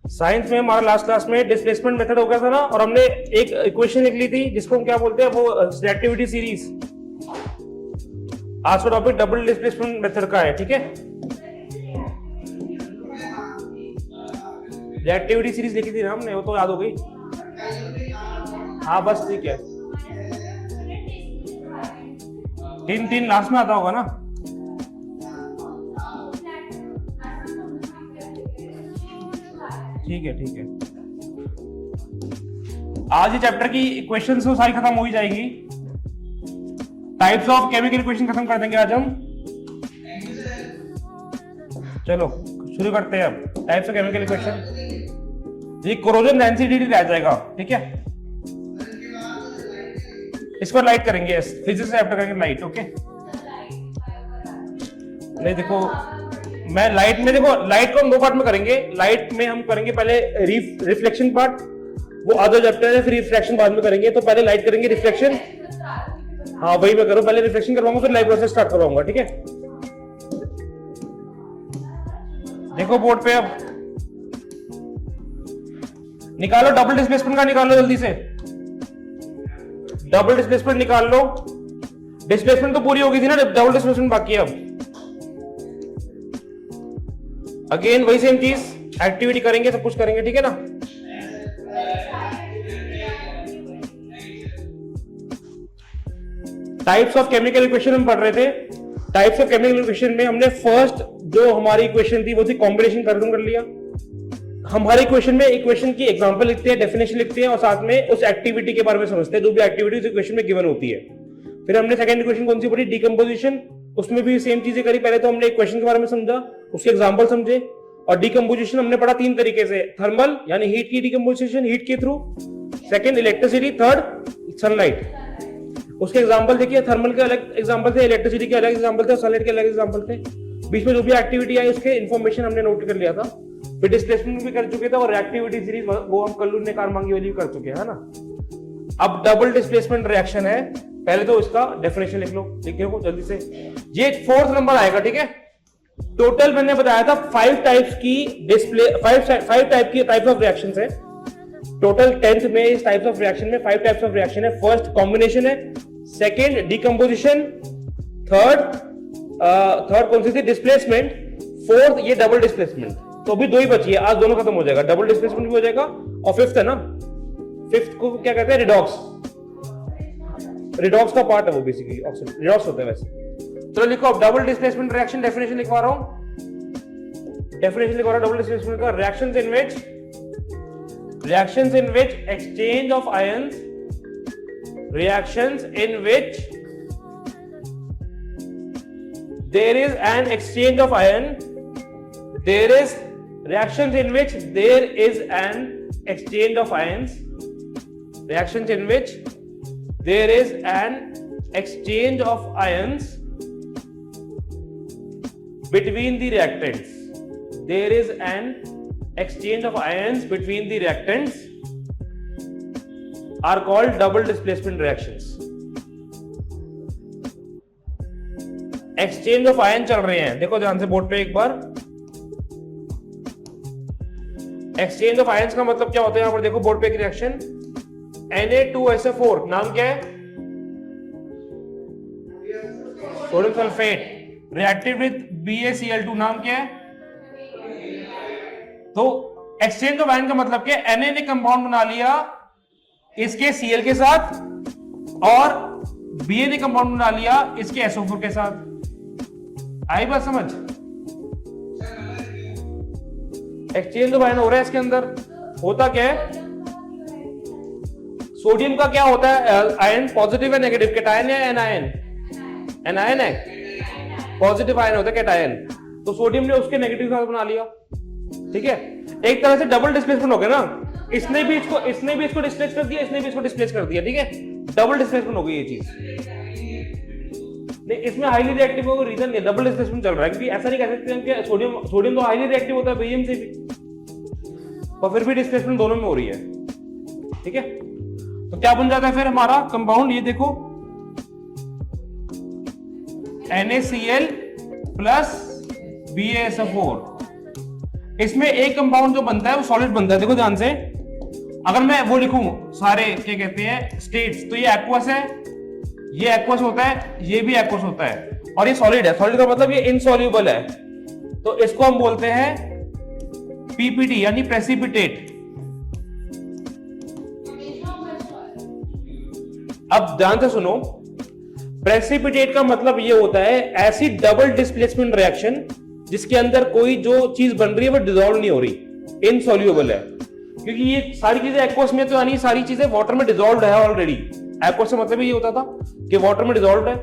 Science में हमारा last class में डिस्प्लेसमेंट मेथड हो गया था ना, और हमने एक इक्वेशन लिख ली थी जिसको हम क्या बोलते हैं, वो रिएक्टिविटी सीरीज। आज का टॉपिक डबल डिस्प्लेसमेंट मेथड का है, ठीक है। रिएक्टिविटी सीरीज लिखी थी ना हमने, वो तो याद हो गई। हाँ बस ठीक है, 3 लास्ट में आता होगा ना। ठीक है ठीक है, आज ये चैप्टर की इक्वेशंस तो सारी खत्म हो ही जाएगी। टाइप्स ऑफ केमिकल इक्वेशन खत्म कर देंगे आज हम। चलो शुरू करते हैं अब टाइप्स ऑफ केमिकल इक्वेशन। ये कोरोजन डेंसिटी रह जाएगा, ठीक है। इसको लाइट करेंगे, फिजिक्स से चैप्टर करेंगे लाइट, ओके। नहीं देखो, मैं लाइट में, देखो लाइट को हम 2 पार्ट में करेंगे। लाइट में हम करेंगे पहले रिफ्लेक्शन पार्ट, वो अदर चैप्टर है, फिर रिफ्लेक्शन बाद में करेंगे। तो पहले लाइट करेंगे, रिफ्लेक्शन। हाँ वही मैं करूँ, पहले रिफ्लेक्शन करवाऊंगा फिर लाइट प्रोसेस स्टार्ट करवाऊंगा, ठीक है। देखो बोर्ड पे, अब निकालो डबल डिस्प्लेसमेंट का, निकालो जल्दी से डबल डिस्प्लेसमेंट निकाल लो। डिस्प्लेसमेंट तो पूरी हो गई थी ना, डबल डिस्प्लेसमेंट बाकी है अब। अगेन वही सेम चीज, एक्टिविटी करेंगे, सब कुछ करेंगे, ठीक है ना। टाइप्स ऑफ केमिकल इक्वेशन हम पढ़ रहे थे। टाइप्स ऑफ केमिकल इक्वेशन में हमने फर्स्ट जो हमारी इक्वेशन थी वो थी कॉम्बिनेशन, खत्म कर लिया। हम हर इक्वेशन में इक्वेशन की एग्जांपल लिखते हैं, डेफिनेशन लिखते हैं, और साथ में उस एक्टिविटी के बारे में समझते हैं जो भी एक्टिविटी उस इक्वेशन में गिवन होती है। फिर हमने सेकंड इक्वेशन कौन सी पढ़ी, डिकम्पोजिशन। उसमें भी सेम चीजें करी। पहले तो हमने इक्वेशन के बारे में समझा, उसके एग्जांपल समझे, और डिकम्पोजिशन हमने पढ़ा 3 तरीके से, थर्मल यानी हीट की डिकम्पोजिशन, हीट के through, second electricity, third sunlight. उसके एग्जांपल देखिए, थर्मल के अलग एग्जांपल थे, इलेक्ट्रिसिटी के अलग एग्जांपल थे, सनलाइट के अलग एग्जांपल थे। बीच में जो भी एक्टिविटी आई उसके इन्फॉर्मेशन हमने नोट कर लिया था। फिर डिस्प्लेसमेंट भी कर चुके थे, और रिएक्टिविटी सीरीज वो हम कल्लू ने कारमांगी वाली भी कर चुके हैं, है ना। अब डबल डिस्प्लेसमेंट रिएक्शन है। पहले तो इसका डेफिनेशन लिख लो, लिखो जल्दी से। ये 4th नंबर आएगा, ठीक है। टोटल मैंने बताया था 5 टाइप्स की डिस्प्ले, 5 टाइप की टाइप्स ऑफ रिएक्शंस है टोटल। 10th में इस टाइप्स ऑफ रिएक्शन में 5 टाइप्स ऑफ रिएक्शन है। फर्स्ट कॉम्बिनेशन है, सेकंड डिकम्पोजिशन, थर्ड कौन सी थी, डिस्प्लेसमेंट, फोर्थ ये डबल डिस्प्लेसमेंट। तो अभी 2 ही बची है, आज दोनों खत्म हो जाएगा, डबल डिस्प्लेसमेंट भी हो जाएगा, और फिफ्थ है ना, फिफ्थ को क्या कहते हैं, रिडॉक्स। रिडॉक्स का पार्ट है वो, बेसिकली ऑक्सीजन रिडॉक्स होता है वैसे। चलो लिखो अब डबल डिस्प्लेसमेंट रिएक्शन, डेफिनेशन लिखवा रहा हूं, डेफिनेशन लिखवा रहा हूं डबल डिस्प्लेसमेंट का। Reactions in which exchange of ions, reactions in which there is an exchange of ion, there is reactions in which there is an exchange of ions, reactions in which there is an exchange of ions between the reactants, there is an exchange of ions between the reactants are called double displacement reactions. Exchange of ion चल रहे हैं, देखो ध्यान से board पे एक बार। Exchange of ions का मतलब क्या होता है, यहां पर देखो बोर्ड पे एक रिएक्शन, Na2SO4, नाम क्या है, sodium sulphate, reacted with BaCl2, नाम क्या है। तो एक्सचेंज ऑफ आयन का मतलब क्या है, Na ने कंपाउंड बना लिया इसके Cl के साथ, और Ba ने कंपाउंड बना लिया इसके SO4 के साथ। आई बात समझ, एक्सचेंज ऑफ आयन हो रहा है इसके अंदर। होता क्या है, सोडियम का क्या होता है आयन, पॉजिटिव है नेगेटिव, कैटायन या एनायन, एनायन है, पॉजिटिव आयन होता है कैटायन। तो सोडियम ने उसके नेगेटिव साथ बना लिया, ठीक है। एक तरह से डबल डिस्प्लेसमेंट हो गया ना, इसने भी इसको डिस्प्लेस कर दिया, इसने भी इसको डिस्प्लेस कर दिया, ठीक है। डबल डिस्प्लेसमेंट हो गई ये चीज। नहीं, इसमें हाईली रिएक्टिव होगा, रीजन नहीं, डबल डिस्प्लेसमेंट चल रहा है, क्योंकि ऐसा नहीं कह सकते हम कि सोडियम तो हाईली रिएक्टिव होता है बेरियम से भी, और फिर भी डिस्प्लेसमेंट दोनों में हो रही है, ठीक है। तो क्या बन जाता है फिर हमारा कंपाउंड, ये देखो, NaCl प्लस BaSO4, इसमें एक कंपाउंड जो बनता है वो सॉलिड बनता है। देखो ध्यान से, अगर मैं वो लिखूं सारे क्या कहते हैं स्टेट्स, तो ये एक्वस है, ये एक्वस होता है, ये भी एक्वस होता है, और ये सॉलिड है। सॉलिड का मतलब ये इनसॉल्युबल है, तो इसको हम बोलते हैं पीपीटी यानी प्रेसिपिटेट। अब ध्यान से सुनो, प्रेसिपिटेट का मतलब ये होता है ऐसी डबल डिस्प्लेसमेंट रिएक्शन जिसके अंदर कोई जो चीज बन रही है वो डिसॉल्व नहीं हो रही, इनसॉल्युबल है। क्योंकि ये सारी चीजें एक्वस में तो यानी सारी चीजें वाटर में डिसॉल्व है ऑलरेडी। एक्वस से मतलब ये होता था कि वाटर में डिसॉल्व है।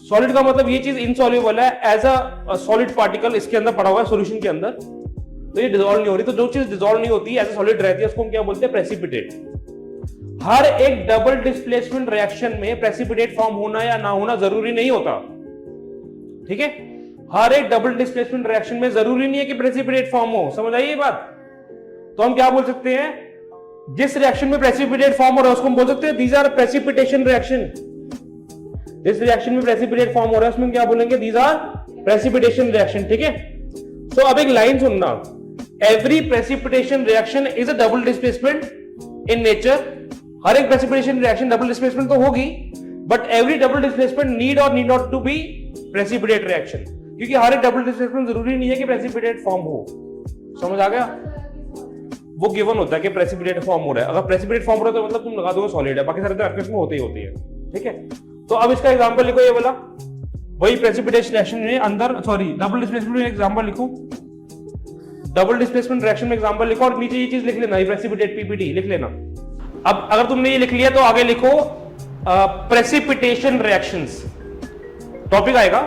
सॉलिड का मतलब ये चीज इनसॉल्युबल है, एज अ सॉलिड पार्टिकल इसके अंदर पड़ा हुआ है सॉल्यूशन के अंदर, तो ये डिसॉल्व नहीं हो रही। तो जो चीज डिसॉल्व नहीं होती एज अ सॉलिड रहती है उसको हम क्या बोलते हैं, प्रेसिपिटेट। हर एक डबल डिस्प्लेसमेंट रिएक्शन में प्रेसिपिटेट फॉर्म होना या ना होना जरूरी नहीं होता, ठीक है। हर एक डबल डिस्प्लेसमेंट रिएक्शन में जरूरी नहीं है कि प्रेसिपिटेट फॉर्म हो, समझ आई ये बात। तो हम क्या बोल सकते हैं, जिस रिएक्शन में प्रेसिपिटेट फॉर्म हो रहा है उसको हम बोल सकते हैं दीज आर प्रेसिपिटेशन रिएक्शन। जिस रिएक्शन में प्रेसिपिटेट फॉर्म हो रहा है उसमें क्या बोलेंगे, दीज आर प्रेसिपिटेशन रिएक्शन, ठीक है। तो अब एक लाइन सुनना, every precipitation reaction is a double displacement in nature. हर एक प्रेसिपिटेशन रिएक्शन डबल डिस्प्लेसमेंट तो होगी, but every double displacement need or need not to be precipitate reaction, क्योंकि हर एक डबल डिस्प्लेसमेंट जरूरी नहीं है कि प्रेसिपिटेट फॉर्म हो। समझ आ गया, वो गिवन होता है कि प्रेसिपिटेट फॉर्म हो रहा है। अगर प्रेसिपिटेट फॉर्म हो रहा है तो मतलब तुम लगा दो सॉलिड है, बाकी सारे तो एक्वस में होते ही होती है, ठीक है। तो अब इसका एग्जांपल लिखो, ये वाला वही प्रेसिपिटेशन रिएक्शन में अंदर, सॉरी डबल डिस्प्लेसमेंट में एग्जांपल लिखो, डबल डिस्प्लेसमेंट रिएक्शन में एग्जांपल लिखो और नीचे ये चीज लिख लेना, ये प्रेसिपिटेट पीपीटी लिख लेना। अब अगर तुमने ये लिख लिया तो आगे लिखो प्रेसिपिटेशन रिएक्शंस, टॉपिक आएगा।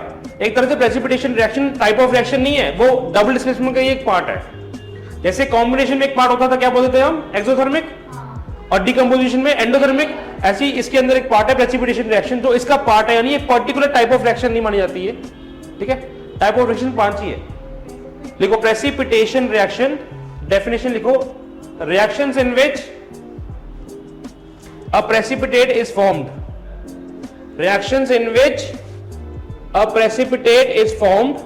एक तरह से precipitation reaction type of reaction नहीं है, वो डबल डिस्प्लेसमेंट का ही एक पार्ट है। जैसे कॉम्बिनेशन में एक पार्ट होता था, क्या बोलते थे हम, एक्सोथर्मिक, और डिकम्पोजिशन में एंडोथर्मिक, ऐसी इसके अंदर एक पार्ट है प्रेसिपिटेशन रिएक्शन, जो इसका पार्ट है, यानी एक पर्टिकुलर टाइप ऑफ रिएक्शन नहीं मानी जाती है, ठीक है। टाइप ऑफ रिएक्शन 5 ही है। लिखो प्रेसिपिटेशन रिएक्शन, डेफिनेशन लिखो, reactions in which a precipitate is formed, reactions in which a precipitate is formed,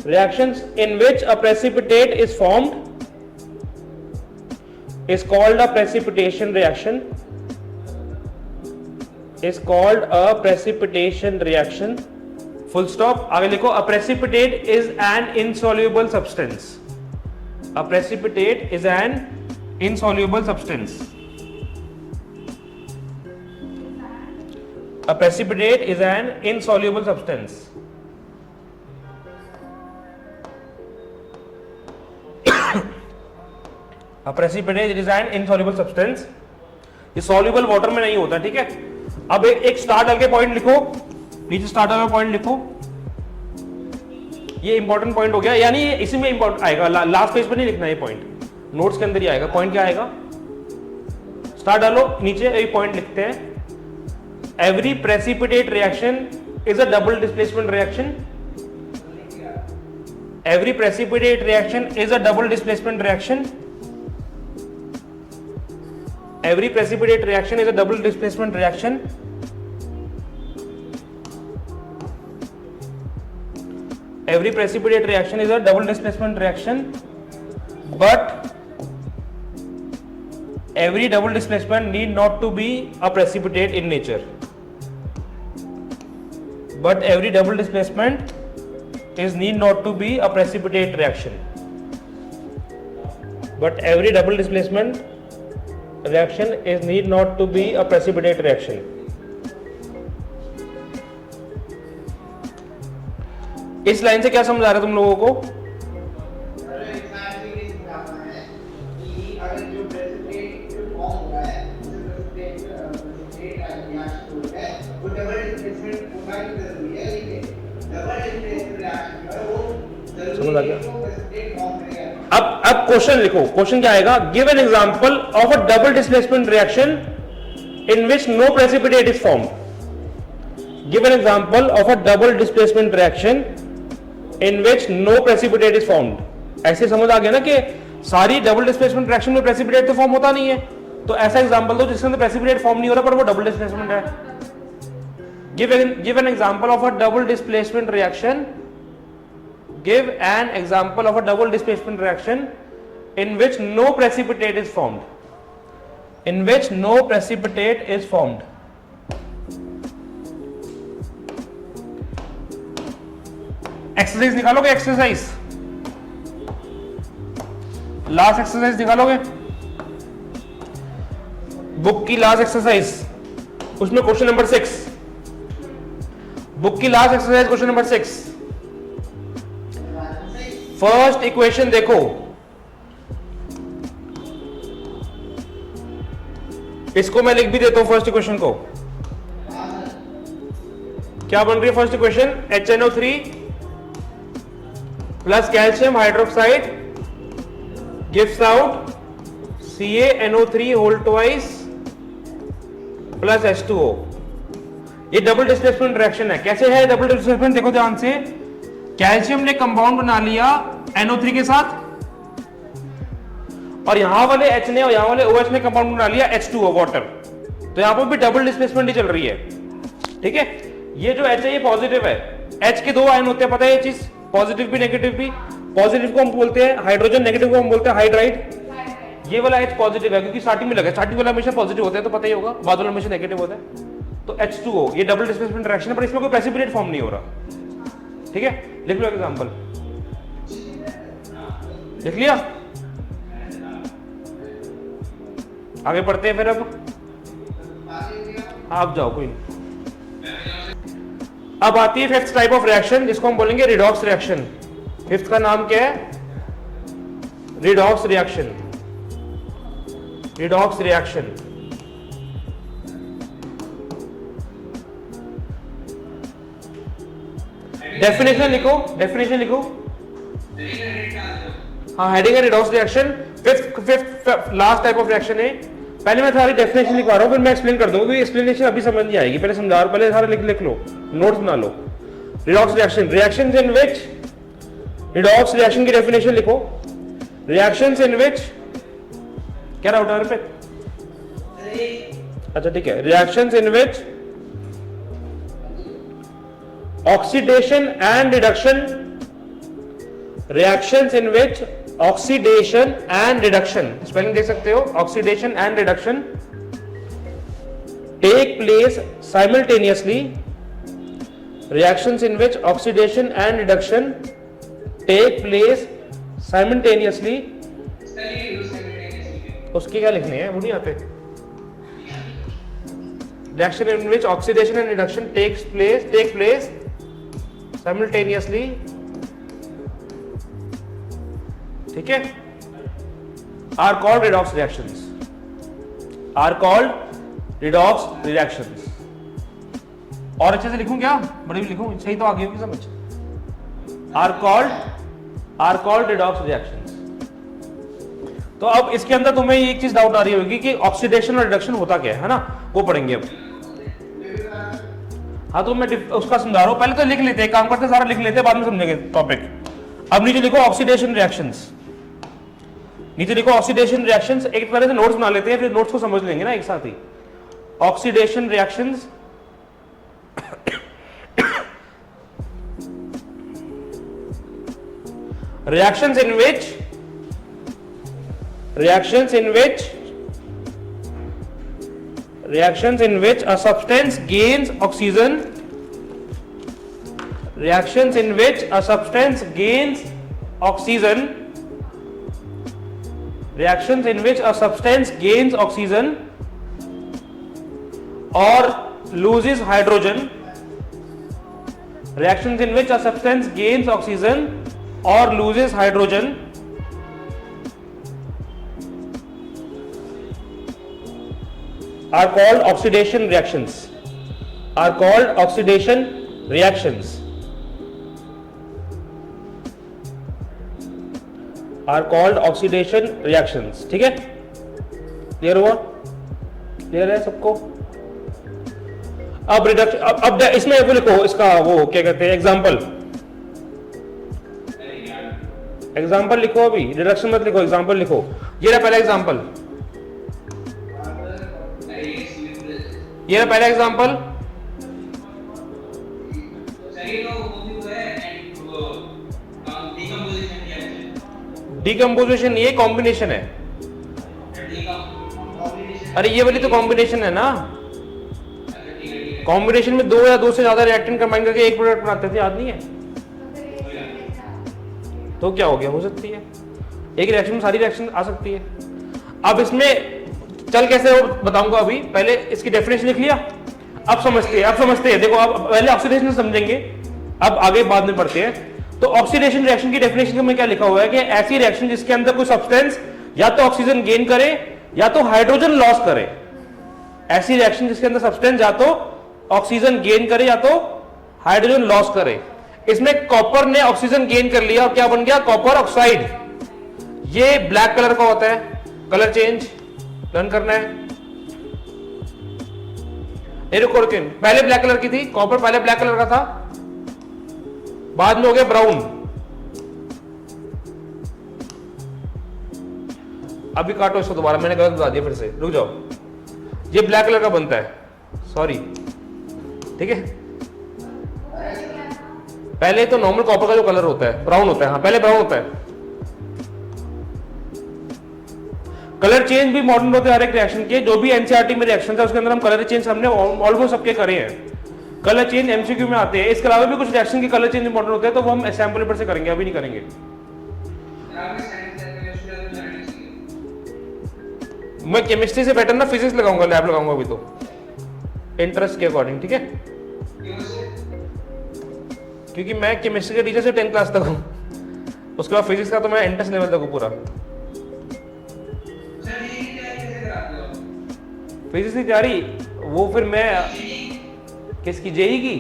reactions in which a precipitate is formed is called a precipitation reaction, is called a precipitation reaction, full stop। आगे लिखो, a precipitate is an insoluble substance, a precipitate is an insoluble substance, a precipitate is an insoluble substance, a precipitate is an insoluble substance, ये soluble water में नहीं होता, ठीक है। अब एक स्टार डाल के पॉइंट लिखो, नीचे स्टार डाल के पॉइंट लिखो, ये इंपॉर्टेंट पॉइंट हो गया, यानी इसी में इंपॉर्टेंट आएगा, लास्ट पेज पर नहीं लिखना, ये पॉइंट नोट्स के अंदर ही आएगा। पॉइंट क्या आएगा, स्टार डालो, नीचे एक पॉइंट लिखते हैं, every precipitate reaction is a double displacement reaction, every precipitate reaction is a double displacement reaction, every precipitate reaction is a double displacement reaction, every precipitate reaction is a double displacement reaction, but every double displacement need not to be a precipitate in nature, but every double displacement is need not to be a precipitate reaction, but every double displacement reaction is need not to be a precipitate reaction। इस line से क्या समझ आ रहा है तुम लोगों को, समझ आ गया। अब क्वेश्चन लिखो, क्वेश्चन क्या आएगा, give an example of a double displacement reaction in which no precipitate is formed, give an example of a double displacement reaction in which no precipitate is formed. ऐसे समझ आ गया ना कि सारी डबल डिस्प्लेसमेंट रिएक्शन में precipitate तो form होता नहीं है, तो ऐसा एग्जांपल दो जिसके अंदर प्रेसिपिटेट फॉर्म नहीं हो रहा पर वो डबल डिस्प्लेसमेंट है। Give an example of a double displacement reaction give an example of a double displacement reaction in which no precipitate is formed, in which no precipitate is formed. Exercise निकालोगे, exercise last exercise निकालोगे, book की last exercise, उसमें question number 6, book की last exercise question number 6। First equation देखो, इसको मैं लिख भी देता हूं फर्स्ट इक्वेशन को। क्या बन रही है first equation? HNO3 plus calcium hydroxide gives out CaNO3 whole twice plus H2O। ये डबल डिस्प्लेसमेंट रिएक्शन है। कैसे है डबल डिस्प्लेसमेंट? देखो ध्यान से, कैल्शियम ने कंपाउंड बना लिया NO3 के साथ, और यहां वाले H ने और यहां वाले OH ने कंपाउंड बना लिया H2O वाटर। तो यहां पर भी डबल डिस्प्लेसमेंट ही चल रही है, ठीक है। ये जो H है ये पॉजिटिव है, H के दो आयन होते हैं, पता है ये चीज, पॉजिटिव भी नेगेटिव भी। पॉजिटिव को हम बोलते हैं हाइड्रोजन, नेगेटिव को हम बोलते हैं हाइड्राइड। ये वाला H पॉजिटिव है क्योंकि स्टार्टिंग में लगा, स्टार्टिंग वाला हमेशा पॉजिटिव होता है तो पता ही होगा, बाद वाला हमेशा नेगेटिव होता है। तो H2O ये डबल डिस्प्लेसमेंट रिएक्शन है, पर इसमें कोई प्रेसिपिटेट फॉर्म नहीं हो रहा, ठीक है। लिख लो एग्जांपल, लिख लिया। आगे पढ़ते हैं फिर। अब आप जाओ, कोई नहीं। अब आती है फिफ्थ टाइप ऑफ रिएक्शन, जिसको हम बोलेंगे रिडॉक्स रिएक्शन। फिफ्थ का नाम क्या है? Redox reaction. Redox reaction definition लिखो, डेफिनेशन लिखो। हाँ, हेडिंग है redox reaction. Fifth last type of reaction है। पहले मैं सारी डेफिनेशन लिखवा रहा हूँ, फिर मैं एक्सप्लेन कर दूंगा, क्योंकि एक्सप्लेनेशन अभी समझ नहीं आएगी, पहले समझा रहा हूं, पहले सारा लिख लो, नोट्स बना लो। Redox reaction, reactions in which, redox reaction की डेफिनेशन लिखो। रिएक्शंस इन विच, क्या डाउट है पे? अच्छा ठीक है। Reactions in which oxidation and reduction, reactions in which oxidation and reduction, spelling देख सकते हो, oxidation and reduction take place simultaneously. reactions in which oxidation and reduction take place simultaneously। उसके क्या लिखने हैं, वो नहीं आते। reaction in which oxidation and reduction take place simultaneously, ठीक है, are called redox reactions, are called redox reactions। और अच्छे से लिखूं क्या? बड़े भी लिखूं, सही तो आ गई होगी समझ। Are called redox reactions. तो अब इसके अंदर तुम्हें एक चीज डाउट आ रही होगी कि ऑक्सीडेशन और रिडक्शन होता क्या है ना, वो पढ़ेंगे अब। हाँ तो मैं उसका समझा रहा हूं, पहले तो लिख लेते हैं, काम करते सारा लिख लेते हैं, बाद में समझेंगे टॉपिक। अब नीचे लिखो ऑक्सीडेशन रिएक्शंस, नीचे लिखो ऑक्सीडेशन रिएक्शंस। एक तरह से नोट्स बना लेते हैं, फिर नोट्स को समझ लेंगे ना एक साथ ही। Oxidation reactions, reactions in which a substance gains oxygen, reactions in which a substance gains oxygen, reactions in which a substance gains oxygen or loses hydrogen, reactions in which a substance gains oxygen or loses hydrogen are called oxidation reactions, are called oxidation reactions, are called oxidation reactions। ठीक है, clear हुआ? Clear है सबको? अब reduction, अब इसमें वो लिखो, इसका वो क्या कहते हैं, एग्जाम्पल, एग्जाम्पल लिखो। अभी रिडक्शन मत लिखो, एग्जाम्पल लिखो। ये रहा पहला एग्जाम्पल, ये रहा पहला एग्जाम्पल। डिकम्पोजिशन, ये कॉम्बिनेशन है। अरे ये वाली तो कॉम्बिनेशन है ना, कॉम्बिनेशन में 2 या 2 से ज्यादा रिएक्टेंट कंबाइन करके एक प्रोडक्ट बनाते थे, याद नहीं है? तो क्या हो गया, हो सकती है एक रिएक्शन में सारी रिएक्शन आ सकती है। अब इसमें चल कैसे हो बताऊंगा, अभी पहले इसकी डेफिनेशन लिख लिया। अब समझते हैं देखो, अब पहले ऑक्सीडेशन समझेंगे, अब आगे बाद में पढ़ते हैं। तो ऑक्सीडेशन रिएक्शन की डेफिनेशन में क्या लिखा हुआ है कि ऐसी रिएक्शन जिसके अंदर कोई सब्सटेंस या तो ऑक्सीजन गेन करे या तो हाइड्रोजन लॉस करे। ऐसी रिएक्शन जिसके अंदर सब्सटेंस या तो ऑक्सीजन गेन करे या तो हाइड्रोजन लॉस करे। इसमें कॉपर ने ऑक्सीजन गेन कर लिया और क्या बन गया, कॉपर ऑक्साइड। ये ब्लैक कलर का होता है, कलर चेंज लर्न करना है। पहले ब्लैक कलर की थी कॉपर, पहले ब्लैक कलर का था, बाद में हो गया ब्राउन। अभी काटो इसको दोबारा, मैंने गलत बता दिया, फिर से रुक जाओ। ये ब्लैक कलर का बनता है, सॉरी, ठीक है। पहले तो नॉर्मल कॉपर का जो कलर होता है ब्राउन होता है, हाँ पहले ब्राउन होता है। कलर चेंज भी मॉडर्न होते हैं हर एक रिएक्शन के, जो भी एनसीईआरटी में रिएक्शन था उसके अंदर हम कलर चेंज हमने ऑलमोस्ट सबके करे हैं। कलर चेंज एमसीक्यू में आते हैं, इसके अलावा भी कुछ रिएक्शन के कलर चेंज इंपॉर्टेंट होते हैं, तो वो हम सैंपल पेपर से करेंगे, अभी नहीं करेंगे। मैं केमिस्ट्री से बेटर ना फिजिक्स लगाऊंगा, लैब लगाऊंगा अभी तो, इंटरेस्ट के अकॉर्डिंग, ठीक है। क्योंकि मैं केमिस्ट्री के टीचर से 10th क्लास तक हूँ, उसके बाद फिजिक्स का तो मैं इंटरेस्ट लेवल तक हूँ पूरा। फिजिक्स की तैयारी वो फिर मैं किसकी, जेई की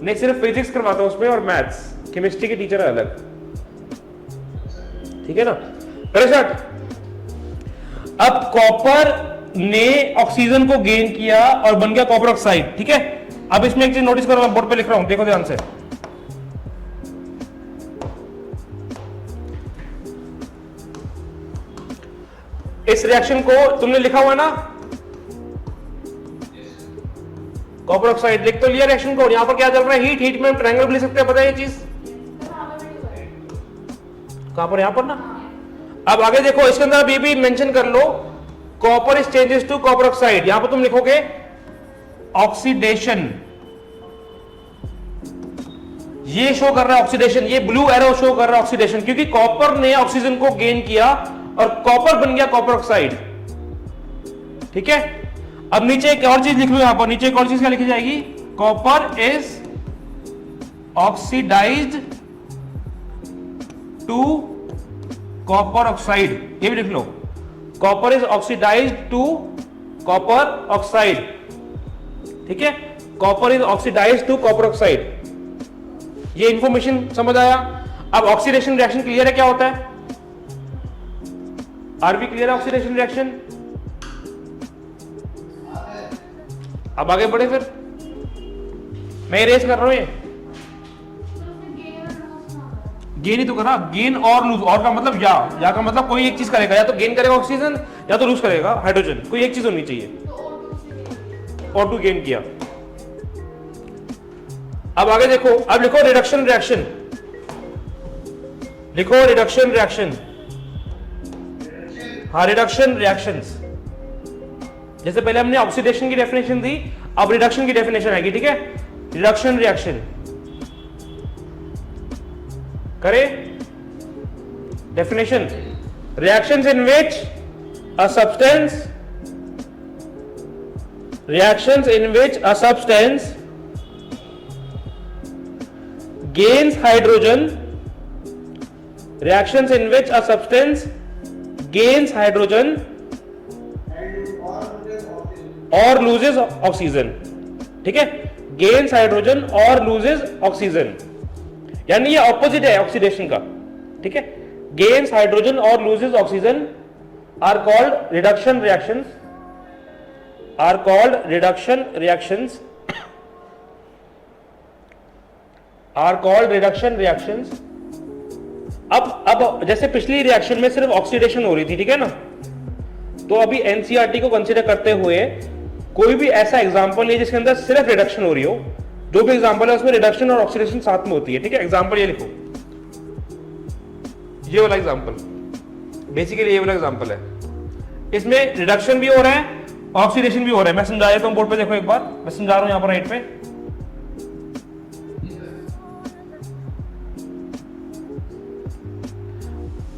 नहीं, सिर्फ फिजिक्स करवाता हूं उसमें और मैथ्स, केमिस्ट्री के टीचर है अलग, ठीक है ना। स्टार्ट। अब कॉपर ने ऑक्सीजन को गेन किया और बन गया कॉपर ऑक्साइड, ठीक है। अब इसमें एक चीज नोटिस करो, मैं बोर्ड पे लिख रहा हूं, देखो ध्यान से। इस रिएक्शन को तुमने लिखा हुआ ना, कॉपर ऑक्साइड, लिख तो लिया रिएक्शन को। यहां पर क्या चल रहा है, हीट में हम ट्रायंगल भी लिख सकते हैं, पता है ये चीज कहां पर, यहां पर ना। अब आगे देखो, इसके अंदर ये भी मेंशन कर लो, copper is changes to copper oxide. यहां पर तुम लिखोगे ऑक्सीडेशन, ये शो कर रहा है ऑक्सीडेशन, ये ब्लू एरो शो कर रहा है ऑक्सीडेशन, क्योंकि कॉपर ने ऑक्सीजन को गेन किया और कॉपर बन गया कॉपर ऑक्साइड, ठीक है। अब नीचे एक और चीज लिख लो, यहां पर नीचे एक और चीज क्या लिखी जाएगी, copper is oxidized to copper oxide, ये भी लिख लो, copper is oxidized to copper oxide, ठीक है। Copper is oxidized to copper oxide, ये इंफॉर्मेशन समझ आया। अब ऑक्सीडेशन रिएक्शन क्लियर है क्या होता है, आर बी क्लियर है ऑक्सीडेशन रिएक्शन। अब आगे बढ़े, फिर मैं इरेज कर रहा हूं, ये गेन ही तो करा, गेन और लूज, और का मतलब या का मतलब कोई एक चीज करेगा, या तो गेन करेगा ऑक्सीजन या तो लूज करेगा हाइड्रोजन, कोई एक चीज होनी चाहिए। O2 गेन किया। अब आगे देखो, अब लिखो रिडक्शन रिएक्शन, लिखो रिडक्शन रिएक्शन, हाँ रिडक्शन रिएक्शंस। जैसे पहले हमने ऑक्सीडेशन की डेफिनेशन दी, अब रिडक्शन की डेफिनेशन आएगी, ठीक है। रिडक्शन रिएक्शन करे, definition, reactions in which a substance, reactions in which a substance gains hydrogen, reactions in which a substance gains hydrogen or loses oxygen, ठीक है, gains hydrogen or loses oxygen, यानी ये opposite है oxidation का, ठीक है। gains hydrogen or loses oxygen are called reduction reactions, are called reduction reactions, are called reduction reactions। अब जैसे पिछली रिएक्शन में सिर्फ ऑक्सीडेशन हो रही थी, ठीक है ना, तो अभी एनसीईआरटी को कंसीडर करते हुए कोई भी ऐसा एग्जांपल नहीं जिसके अंदर सिर्फ रिडक्शन हो रही हो, जो भी एग्जांपल है उसमें रिडक्शन और ऑक्सीडेशन साथ में होती है, ठीक है। एग्जांपल ये लिखो, ये वाला एग्जांपल, बेसिकली ये वाला एग्जांपल है। इसमें रिडक्शन भी हो रहा है, ऑक्सीडेशन भी हो रहा है। मैं समझा देता हूं, बोर्ड पे देखो एक बार, मैं समझा रहा हूं यहां पर राइट पे।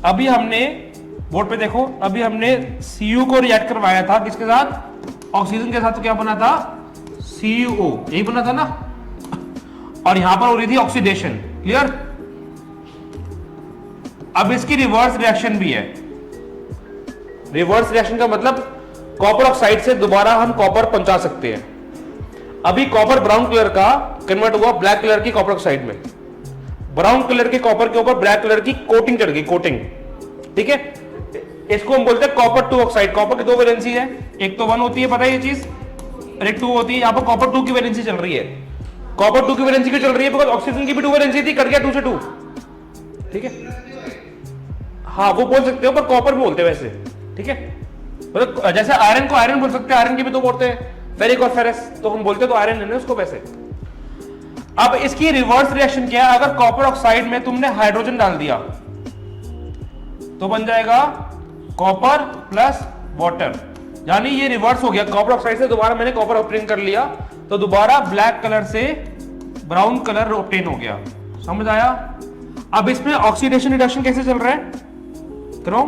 अभी हमने बोर्ड पे देखो, अभी हमने Cu को रिएक्ट करवाया था किसके साथ, ऑक्सीजन के साथ। तो क्या बना था, CuO, यही बना था ना। और यहां पर हो रही थी ऑक्सीडेशन, क्लियर। अब इसकी रिवर्स रिएक्शन भी है। रिवर्स रिएक्शन का मतलब कॉपर ऑक्साइड से दोबारा हम कॉपर पहुंचा सकते हैं। अभी कॉपर ब्राउन कलर का कन्वर्ट हुआ ब्लैक कलर की कॉपर ऑक्साइड में। ब्राउन कलर के कॉपर के ऊपर ब्लैक कलर की कोटिंग चढ़ गई, कोटिंग, ठीक है। इसको हम बोलते हैं कॉपर 2 ऑक्साइड। कॉपर की 2 वैलेंसी है, एक तो 1 होती है, पता है ये चीज, और एक 2 होती है। यहां पर कॉपर 2 की वैलेंसी चल रही है। कॉपर 2 की वैलेंसी क्यों चल रही है, बिकॉज ऑक्सीजन की भी 2 वैलेंसी थी, कट गया 2 से 2, ठीक है। हाँ वो बोल सकते हो, पर कॉपर भी बोलते हैं वैसे, ठीक है। मतलब जैसे आयरन को आयरन बोल सकते हैं, आयरन की भी 2 बोलते हैं, फेरिक और फेरस, तो हम बोलते तो आयरन है ना उसको वैसे। अब इसकी रिवर्स रिएक्शन क्या है, अगर कॉपर ऑक्साइड में तुमने हाइड्रोजन डाल दिया तो बन जाएगा कॉपर प्लस वाटर, यानी ये रिवर्स हो गया। कॉपर ऑक्साइड से दोबारा मैंने कॉपर ऑब्टेन कर लिया, तो दोबारा ब्लैक कलर से ब्राउन कलर ऑब्टेन हो गया। समझ आया। अब इसमें ऑक्सीडेशन रिडक्शन कैसे चल रहा है, करो,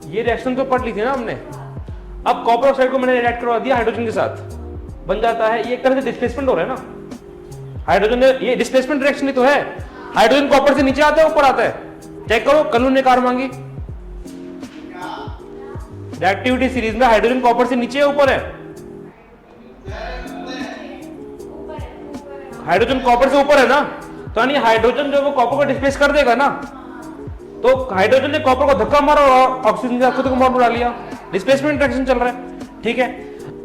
ये रिएक्शन तो पढ़ ली थी ना हमने। अब कॉपर ऑक्साइड को मैंने रिएक्ट करवा दिया हाइड्रोजन के साथ, बन जाता है, ये एक तरह से डिस्प्लेसमेंट हो रहा है ना। हाइड्रोजन ने, ये डिस्प्लेसमेंट रिएक्शन ही तो है। हाइड्रोजन कॉपर से नीचे आता है ऊपर आता है, चेक करो, कल ने कार मांगी। रिएक्टिविटी सीरीज में हाइड्रोजन कॉपर से नीचे है ऊपर है, हाइड्रोजन कॉपर से ऊपर है ना। तो यानी हाइड्रोजन जो वो कॉपर को डिस्प्लेस कर देगा ना, तो हाइड्रोजन ने कॉपर को धक्का मारा और ऑक्सीजन ने खुद को मार उड़ा लिया, डिस्प्लेसमेंट रिएक्शन चल रहा है, ठीक है।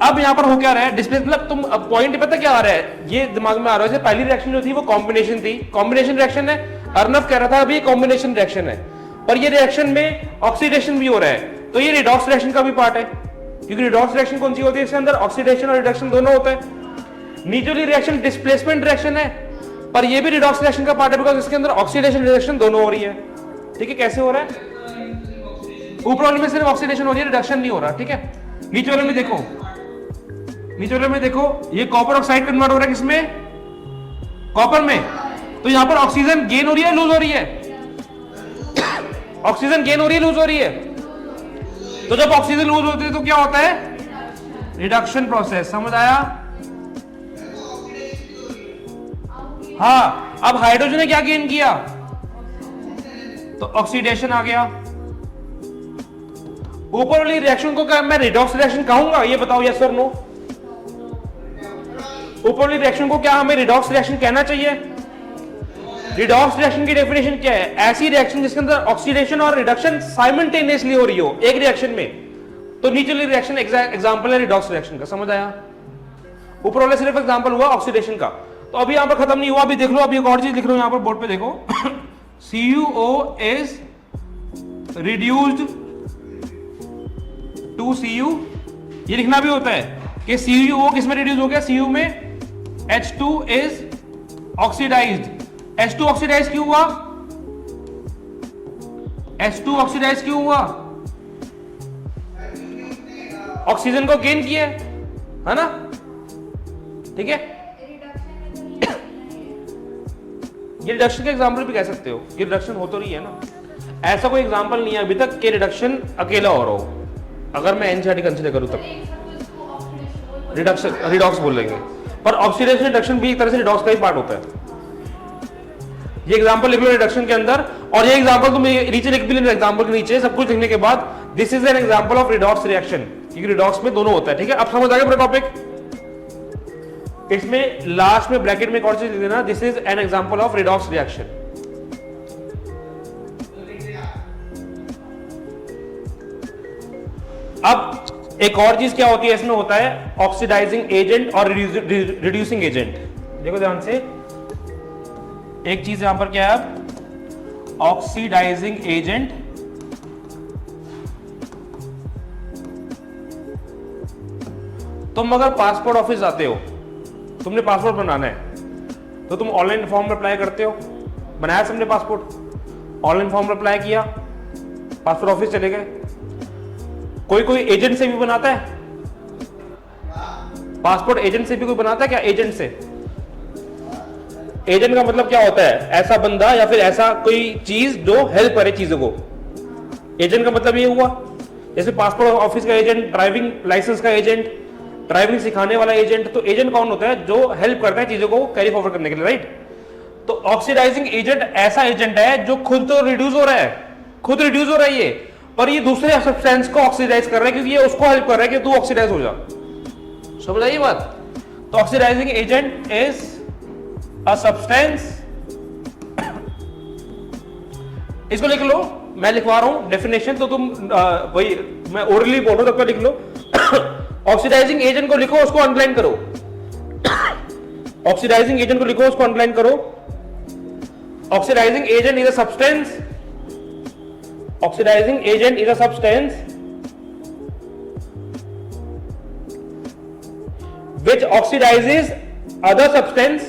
अब यहां पर हो क्या रहा है, डिस्प्लेस मतलब तुम अब पॉइंट पता क्या आ रहा है, ये दिमाग में आ रहा है। पहली रिएक्शन जो थी वो कॉम्बिनेशन थी, कॉम्बिनेशन रिएक्शन है। अर्नव कह रहा था अभी कॉम्बिनेशन रिएक्शन है, पर ये रिएक्शन में ऑक्सीडेशन भी हो रहा है, तो ये रिडॉक्स रिएक्शन का भी पार्ट है। क्योंकि रिडॉक्स रिएक्शन कौन सी होती है, इसके अंदर ऑक्सीडेशन और रिडक्शन दोनों होता है। नीचे वाली रिएक्शन डिस्प्लेसमेंट रिएक्शन है, पर ये भी रिडॉक्स रिएक्शन का पार्ट है, बिकॉज इसके अंदर ऑक्सीडेशन रिडक्शन दोनों हो रही है, ठीक है। कैसे हो रहा है, ऊपर वाले में सिर्फ ऑक्सीडेशन हो रही है, रिडक्शन नहीं हो रहा, ठीक है। नीचे वाले में देखो, नीचे वाले में देखो, ये कॉपर ऑक्साइड कन्वर्ट हो रहा है किसमें, कॉपर में। तो यहां पर ऑक्सीजन गेन हो रही है, लूज हो रही है, ऑक्सीजन गेन हो रही है, लूज हो रही है। तो जब ऑक्सीजन लूज होती है तो क्या होता है, रिडक्शन प्रोसेस। समझ आया। हाँ, अब हाइड्रोजन ने क्या गेन किया, तो ऑक्सीडेशन आ गया। ऊपर वाली रिएक्शन को क्या मैं रिडॉक्स रिएक्शन कहूंगा, ये बताओ यस और नो। ऊपर वाली रिएक्शन को क्या हमें रिडॉक्स रिएक्शन कहना चाहिए। रिडॉक्स रिएक्शन की डेफिनेशन क्या है, ऐसी रिएक्शन जिसके अंदर ऑक्सीडेशन और रिडक्शन साइमल्टेनियसली हो रही हो एक रिएक्शन में। तो नीचे वाली रिएक्शन एग्जांपल है रिडॉक्स रिएक्शन का। समझ आया। ऊपर वाला सिर्फ एग्जांपल हुआ ऑक्सीडेशन का। तो अभी यहां पर खत्म नहीं हुआ, अभी देख लो, अभी एक और चीज लिख रहा हूं यहां पर बोर्ड पे देखो। CuO is reduced to Cu, ये लिखना भी होता है कि CuO किस में रिड्यूस हो गया, Cu में। H2 is oxidized, H2 oxidise क्यों हुआ, H2 ऑक्सीडाइज क्यों हुआ, ऑक्सीजन को गेन किया है ना, ठीक है। ये रिडक्शन का एग्जांपल भी कह सकते हो कि रिडक्शन हो तो रही है ना। ऐसा कोई एग्जांपल नहीं है अभी तक कि रिडक्शन अकेला हो रहा हो, अगर मैं एनसीईआरटी कंसीडर करूं तब रिडक्शन रिडॉक्स बोलेंगे, पर ऑक्सीडेशन रिडक्शन भी एक तरह से रिडॉक्स का ही पार्ट होता है। ये एग्जांपल लिख लो रिडक्शन के अंदर, और ये एग्जांपल तुम नीचे लिख भी लेना, एग्जांपल के नीचे सब कुछ लिखने के बाद this is an example of redox reaction, क्योंकि रिडॉक्स में दोनों होता है, ठीक है। अब समझ आ गया पूरा टॉपिक। इसमें लास्ट में ब्रैकेट में एक और चीज लिख देना, this is an example of redox reaction. अब एक और चीज क्या होती है इसमें, होता है ऑक्सीडाइजिंग एजेंट और रिड्यूसिंग एजेंट। देखो ध्यान से, एक चीज यहां पर क्या है, ऑक्सीडाइजिंग एजेंट तुम अगर पासपोर्ट ऑफिस जाते हो, तुमने पासपोर्ट बनाना है, तो तुम ऑनलाइन फॉर्म में अप्लाई करते हो, बनाया तुमने पासपोर्ट, ऑनलाइन फॉर्म अप्लाई किया, पासपोर्ट ऑफिस चले गए। कोई एजेंट से भी बनाता है, पासपोर्ट एजेंट से भी कोई बनाता है क्या? एजेंट से, एजेंट का मतलब क्या होता है? ऐसा बंदा या फिर ऐसा कोई चीज जो हेल्प करे चीजों को। एजेंट का मतलब ये हुआ, जैसे पासपोर्ट ऑफिस का एजेंट, ड्राइविंग लाइसेंस का एजेंट, ड्राइविंग सिखाने वाला एजेंट। तो एजेंट कौन होता है? जो हेल्प करता है चीजों को कैरी फॉरवर्ड करने के लिए, राइट। तो ऑक्सीडाइजिंग एजेंट ऐसा एजेंट है जो खुद तो रिड्यूस हो रहा है, खुद रिड्यूस हो रहा है ये, पर ये दूसरे सब्सटेंस को ऑक्सीडाइज कर रहा है, क्योंकि ये उसको हेल्प कर रहा है कि तू ऑक्सीडाइज हो जा। समझ आई बात? तो oxidizing agent is a substance, इसको लिख लो, मैं लिखवा रहा हूं डेफिनेशन, तो तुम वही मैं ओरली बोल रहा हूं, तब लिख लो। ऑक्सीडाइजिंग एजेंट को लिखो, उसको अंडरलाइन करो। ऑक्सीडाइजिंग एजेंट को लिखो, उसको अंडरलाइन करो। Oxidizing agent is a substance, oxidizing agent is a substance which oxidizes other substance,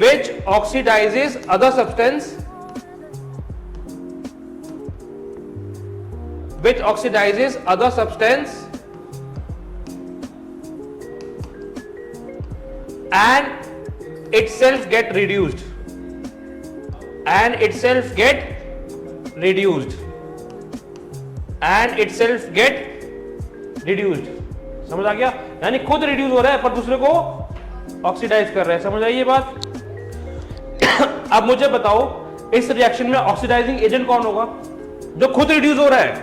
which oxidizes other substance, which oxidizes other substance and itself get reduced, and itself get reduced, and itself get reduced। समझ आ गया? यानी खुद reduce हो रहा है पर दूसरे को ऑक्सीडाइज कर रहा है। समझ आई ये बात? अब मुझे बताओ, इस रिएक्शन में ऑक्सीडाइजिंग एजेंट कौन होगा जो खुद रिड्यूस हो रहा है?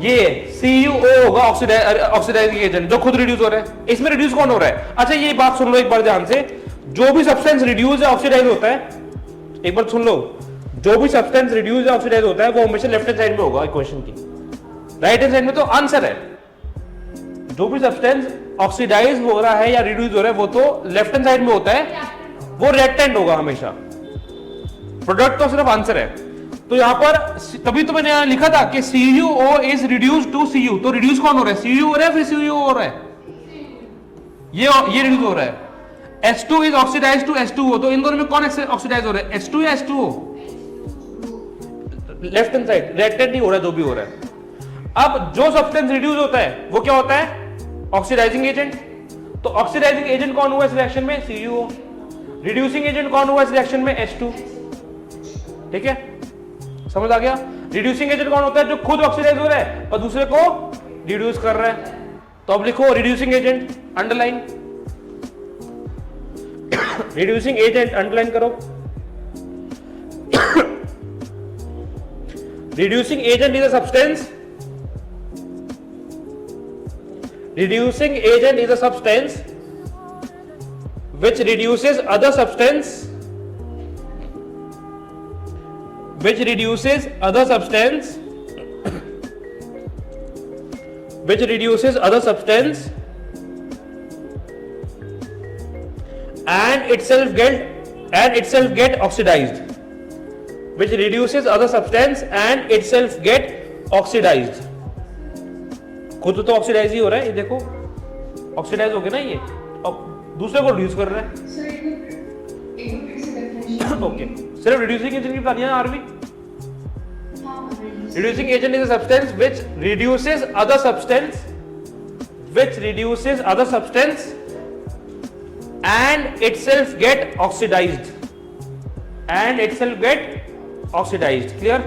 ये CuO होगा ऑक्सीडाइजिंग एजेंट जो खुद रिड्यूस हो रहा है। इसमें रिड्यूस कौन हो रहा है? अच्छा ये बात सुन लो एक बार ध्यान से, जो भी सब्सटेंस रिड्यूस है ऑक्सीडाइज होता है, एक बार सुन लो, जो भी सब्सटेंस रिड्यूस या ऑक्सीडाइज होता है वो हमेशा लेफ्ट हैंड साइड में होगा इक्वेशन की, राइट हैंड साइड में तो आंसर है। जो भी सब्सटेंस ऑक्सीडाइज हो रहा है या रिड्यूस हो रहा है वो तो लेफ्ट हैंड साइड में होता है, वो लेफ्ट हैंड होगा हमेशा। प्रोडक्ट तो सिर्फ आंसर है। तो यहां पर तभी तो मैंने यहां लिखा था कि CuO is reduce to Cu, तो रिड्यूस कौन हो रहा है? Cu हो रहा है, फिर CuO हो रहा है, ये रिड्यूस हो रहा है। H2 is oxidise to H2O, तो इन दोनों में कौन ऑक्सीडाइज हो रहा है? H2 या H2O? Left hand side, right hand नहीं हो रहा है, जो भी हो रहा है। अब जो सब्सटेंस रिड्यूस होता है वो क्या होता है? Oxidizing agent. तो ऑक्सीडाइजिंग एजेंट कौन हुआ इस रिएक्शन में? CuO। रिड्यूसिंग एजेंट कौन हुआ इस रिएक्शन में? H2। ठीक है, समझ आ गया? रिड्यूसिंग एजेंट कौन होता है? जो खुद ऑक्सीडाइज हो रहा है और दूसरे को रिड्यूस कर रहा है। तो अब लिखो reducing agent, underline. Reducing agent underline करो। Reducing agent is a substance. Reducing agent is a substance which reduces other substance, which reduces other substance, which reduces other substance and itself get oxidized, which reduces other substance and itself get oxidized। खुद तो oxidise ही हो रहा है, ये देखो oxidise हो गया ना ये, और दूसरे को रिड्यूस कर रहा है। ओके, सिर्फ रिड्यूसिंग एजेंट की बतानी है आरवी। Reducing agent is a substance which reduces other substance, which reduces other substance and itself get oxidized, and itself get oxidized। clear?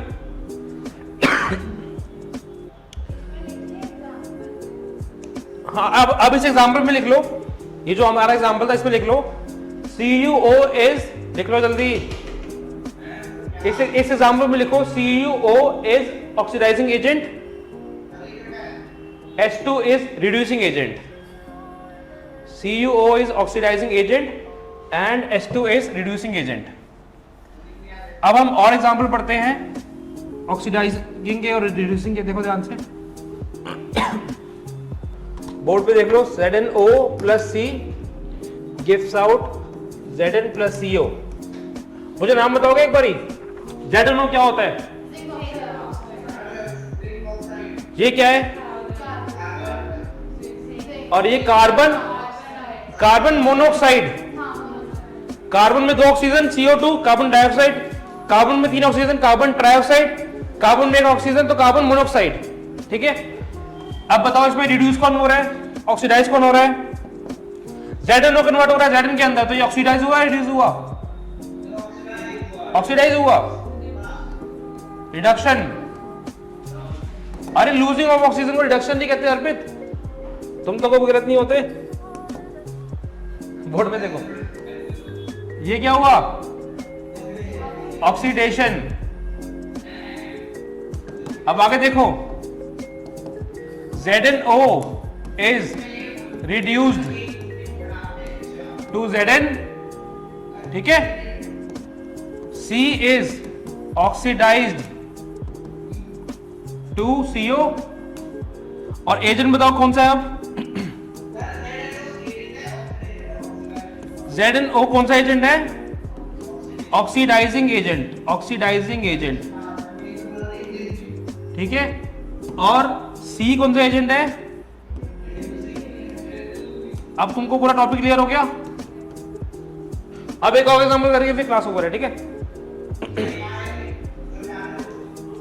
हाँ, अब इस एग्जांपल में लिख लो, ये जो हमारा एग्जांपल था इसमें लिख लो, CuO इज, लिख लो जल्दी, इस एग्जांपल में लिखो CuO is oxidizing agent, H2 is reducing agent. CuO is oxidizing agent and H2 is reducing agent. अब हम और एग्जांपल पढ़ते हैं ऑक्सीडाइजिंग के और रिड्यूसिंग के। देखो ध्यान से, बोर्ड पे देख लो, ZnO plus C gives out Zn plus CO। मुझे नाम बताओगे एक बारी, ZnO क्या होता है? ये क्या है? और ये कार्बन मोनोऑक्साइड, कार्बन में 2 oxygen CO2 carbon dioxide, carbon में 3 ऑक्सीजन कार्बन ट्राइऑक्साइड, कार्बन में 1 ऑक्सीजन तो कार्बन मोनोऑक्साइड। ठीक है, अब बताओ इसमें रिड्यूस कौन हो रहा है, ऑक्सीडाइज कौन हो रहा है? ZnO कन्वर्ट हो रहा है Zn के अंदर, तो ये ऑक्सीडाइज हुआ रिड्यूस हुआ? ऑक्सीडाइज हुआ, रिडक्शन। अरे लूजिंग ऑफ ऑक्सीजन को रिडक्शन नहीं कहते अर्पित, तुम तो कोई गलत नहीं होते। बोर्ड में देखो, ये क्या हुआ? ऑक्सीडेशन। अब आगे देखो, ZnO is reduced to Zn, ठीक है। C is oxidized to CO, और एजेंट बताओ कौन सा है अब? ZnO कौन सा एजेंट है? ऑक्सीडाइजिंग एजेंट, ऑक्सीडाइजिंग एजेंट, ठीक है। और C कौन सा एजेंट है? अब तुमको पूरा टॉपिक क्लियर हो गया। अब एक और एग्जांपल करके फिर क्लास ओवर है, ठीक है।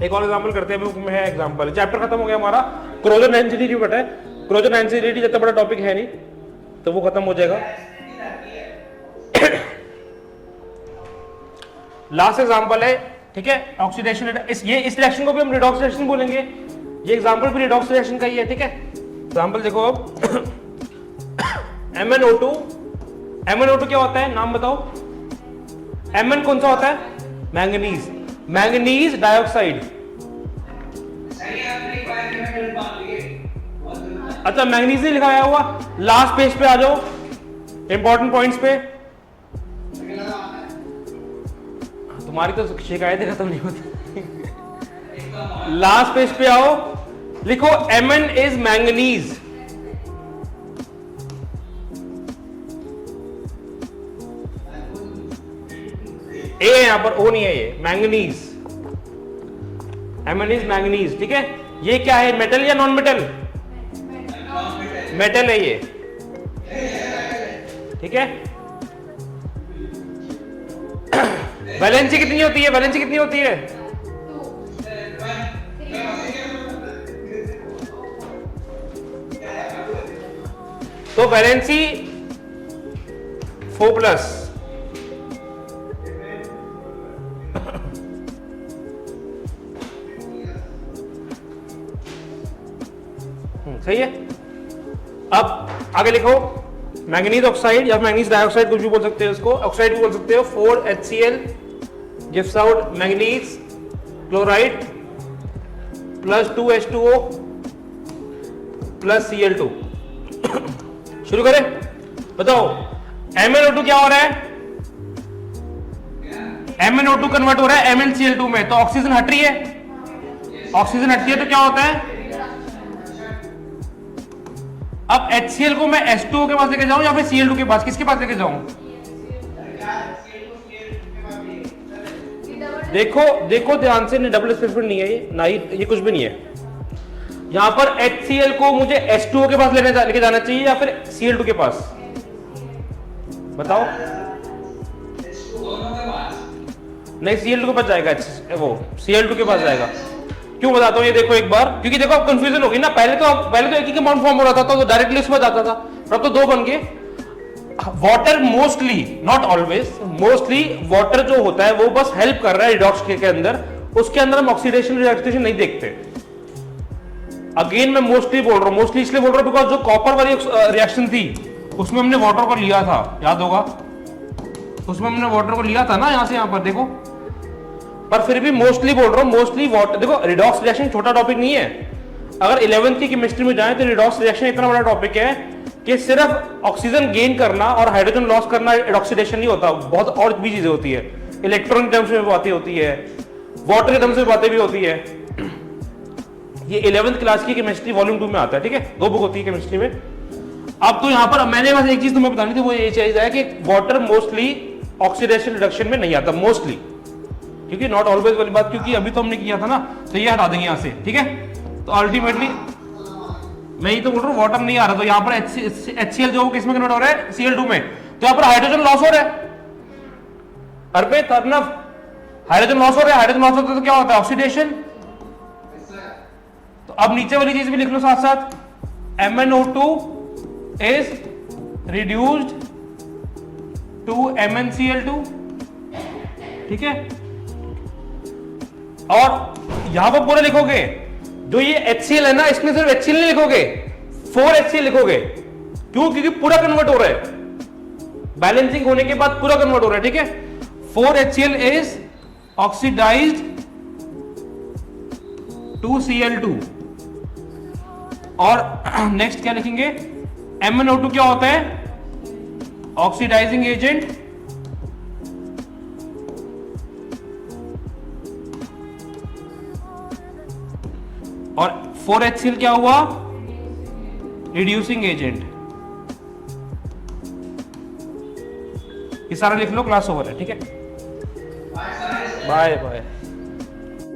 एक और एग्जांपल करते हैं, बुक में है एग्जांपल, चैप्टर खत्म हो गया हमारा। क्रोजन डेंसिटी बटा है, क्रोजन डेंसिटी जितना बड़ा टॉपिक है नहीं, तो वो खत्म हो जाएगा। लास्ट एग्जांपल है, ठीक है, ऑक्सीडेशन। इस रिएक्शन को भी हम रिडॉक्स रिएक्शन बोलेंगे। ये एग्जांपल भी रिडॉक्स रिएक्शन का ही है, ठीक है। एग्जांपल देखो अब, MnO2, MnO2 क्या होता है, नाम बताओ। Mn कौन सा होता है? Manganese, manganese dioxide. अच्छा, मैंगनीज नहीं लिखाया हुआ, लास्ट पेज पे आ जाओ, इंपॉर्टेंट पॉइंट्स पे। तुम्हारी तो शिकायतें खत्म नहीं होती। लास्ट पेज पे आओ, लिखो Mn इज मैंगनीज। ए है यहां पर, ओ नहीं है, ये मैंगनीज। Mn इज मैंगनीज, ठीक है। ये क्या है, मेटल या नॉन मेटल? मेटल है ये, ठीक है। वैलेंसी कितनी होती है, वैलेंसी कितनी होती है? तो वैलेंसी 4+, सही है। अब आगे लिखो, मैंगनीज ऑक्साइड या मैंगनीज डाइऑक्साइड कुछ भी बोल सकते हो इसको, ऑक्साइड भी बोल सकते हो। 4HCl gives out manganese chloride plus 2H2O plus Cl2। शुरू करें, बताओ MnO2 क्या हो रहा है? MnO2 कन्वर्ट हो रहा है MnCl2 में, तो ऑक्सीजन हट रही है, ऑक्सीजन हटती है तो क्या होता है? अब HCl को मैं H2O के पास लेके जाऊं या फिर Cl2 के पास, किसके पास लेके जाऊं? देखो देखो ध्यान से, डबल स्पेसिफिक नहीं है ये, ना ही ये कुछ भी नहीं है। यहां पर HCl को मुझे H2O के पास लेके जाना चाहिए या फिर Cl2 के पास, बताओ। नहीं, Cl2 के पास जाएगा, वो Cl2 के पास जाएगा। क्यों बताता हूं ये, देखो एक बार, क्योंकि देखो अब कंफ्यूजन होगी ना। पहले तो एक ही कंपाउंड फॉर्म हो रहा था, तो डायरेक्टली उसमें जाता था, अब तो 2 बन गए। Water mostly, not always, mostly water जो होता है वो बस हेल्प कर रहा है रिडॉक्स के अंदर, उसके अंदर हम ऑक्सीडेशन रिडक्शन नहीं देखते। अगेन मैं मोस्टली बोल रहा हूं, मोस्टली इसलिए बोल रहा हूं बिकॉज जो कॉपर वाली रिएक्शन थी उसमें हमने वाटर को लिया था, याद होगा, उसमें हमने वाटर को लिया था ना, यहां से यहां पर देखो। पर फिर भी मोस्टली बोल रहा हूं, मोस्टली वाटर। देखो रिडॉक्स रिएक्शन छोटा टॉपिक नहीं है। अगर 11th की केमिस्ट्री में जाएं तो रिडॉक्स रिएक्शन इतना बड़ा टॉपिक है कि सिर्फ ऑक्सीजन गेन करना और हाइड्रोजन लॉस करना ऑक्सीडेशन नहीं होता, बहुत और भी चीजें होती है। इलेक्ट्रॉन के टर्म्स में बातें होती है, वाटर के टर्म्स में बातें भी होती है। ये 11th क्लास की केमिस्ट्री वॉल्यूम 2 में आता है, ठीक है, 2 बुक होती है केमिस्ट्री में। अब तो यहां पर मैंने बस एक चीज तुम्हें बतानी थी, वो ये चीज है कि वाटर मोस्टली ऑक्सीडेशन रिडक्शन में नहीं आता, मोस्टली, क्योंकि नॉट ऑलवेज वाली बात, क्योंकि अभी तो हमने किया था ना, तो ये हटा देंगे यहां से, ठीक है। तो अल्टीमेटली मैं ही तो बोल रहा हूं वाटर नहीं आ रहा, तो यहां पर HCl जो किसमें कन्वर्ट हो रहा है? Cl2 में, तो यहां पर हाइड्रोजन लॉस हो रहा है। अर्पित, अर्नव, हाइड्रोजन लॉस हो रहा है, हाइड्रोजन लॉस होता है तो क्या होता है? ऑक्सीडेशन। तो अब नीचे वाली चीज भी लिख लो साथ साथ, MnO2 is reduced to MnCl2, ठीक है। और यहां पर पूरा लिखोगे, जो ये HCl है ना, इसमें सिर्फ HCl नहीं लिखोगे, 4HCl लिखोगे। क्यों? क्योंकि पूरा कन्वर्ट हो रहा है, बैलेंसिंग होने के बाद पूरा कन्वर्ट हो रहा है, ठीक है। 4HCl is oxidized to Cl2। और नेक्स्ट क्या लिखेंगे? MnO2 क्या होता है? ऑक्सीडाइजिंग एजेंट, और 4HCl क्या हुआ? Reducing agent. ये सारा लिख लो, क्लास ओवर है, ठीक है। Bye bye.